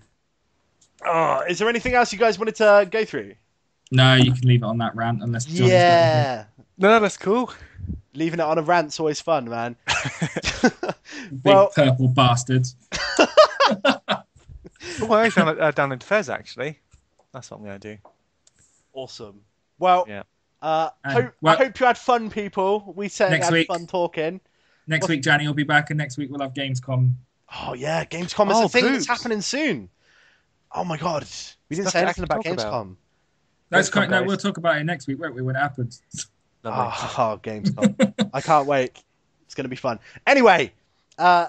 to. Is there anything else you guys wanted to go through?
No, you can leave it on that rant unless John's
No, that's cool.
Leaving it on a rant's always fun, man.
Big purple bastards.
Well, I found it down in Fez, actually. That's what I'm going to do.
Awesome. Well, I hope you had fun, people. We certainly had fun talking.
Next week, Johnny will be back, and next week we'll have Gamescom.
Oh, yeah, Gamescom is a thing that's happening soon. Oh, my God. We didn't say anything about Gamescom.
That's correct. No, we'll talk about it next week, won't we, when it happens?
Oh, Gamescom. I can't wait. It's going to be fun. Anyway,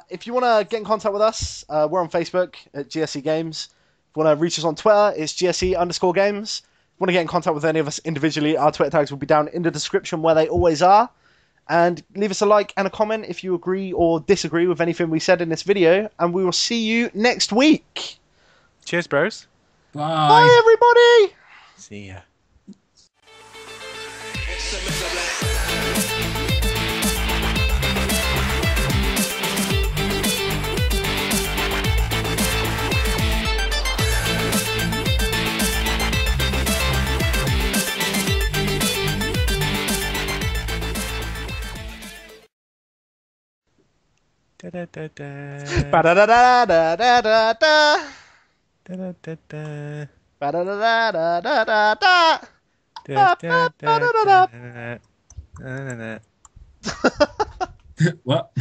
if you want to get in contact with us, we're on Facebook at GSC Games. If you want to reach us on Twitter, it's GSC_games. If you want to get in contact with any of us individually, our Twitter tags will be down in the description where they always are. And leave us a like and a comment if you agree or disagree with anything we said in this video. And we will see you next week.
Cheers, bros.
Bye.
Bye, everybody.
See ya. Da da da da.
Ba da da da da da da da.
Da da da da.
Ba da da da da da da da.
Da da da da.
What?